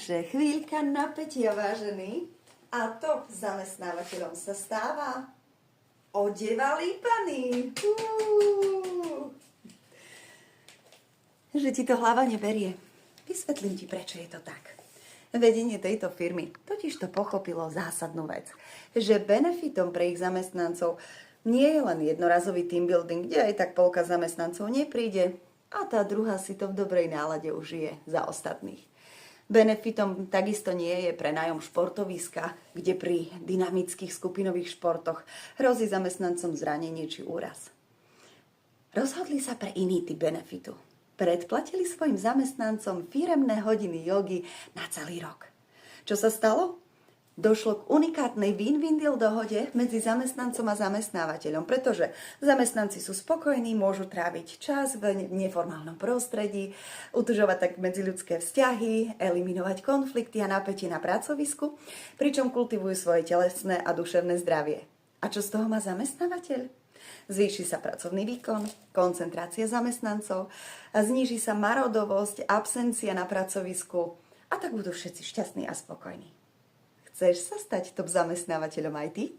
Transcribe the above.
Takže chvíľka napätia, vážený. A to zamestnávateľom sa stáva. Odevali pani. Že ti to hlava neberie. Vysvetlím ti, prečo je to tak. Vedenie tejto firmy totiž to pochopilo zásadnú vec, že benefitom pre ich zamestnancov nie je len jednorazový team building, kde aj tak polka zamestnancov nepríde a tá druhá si to v dobrej nálade užije za ostatných. Benefitom takisto nie je prenájom športoviska, kde pri dynamických skupinových športoch hrozí zamestnancom zranenie či úraz. Rozhodli sa pre iný typ benefitu. Predplatili svojim zamestnancom firemné hodiny jogy na celý rok. Čo sa stalo? Došlo k unikátnej win-win deal dohode medzi zamestnancom a zamestnávateľom, pretože zamestnanci sú spokojní, môžu tráviť čas v neformálnom prostredí, udržovať tak medziľudské vzťahy, eliminovať konflikty a napätie na pracovisku, pričom kultivujú svoje telesné a duševné zdravie. A čo z toho má zamestnávateľ? Zvýši sa pracovný výkon, koncentrácia zamestnancov a zníži sa marodovosť, absencia na pracovisku a tak budú všetci šťastní a spokojní. Chceš sa stať top zamestnávateľom aj ty?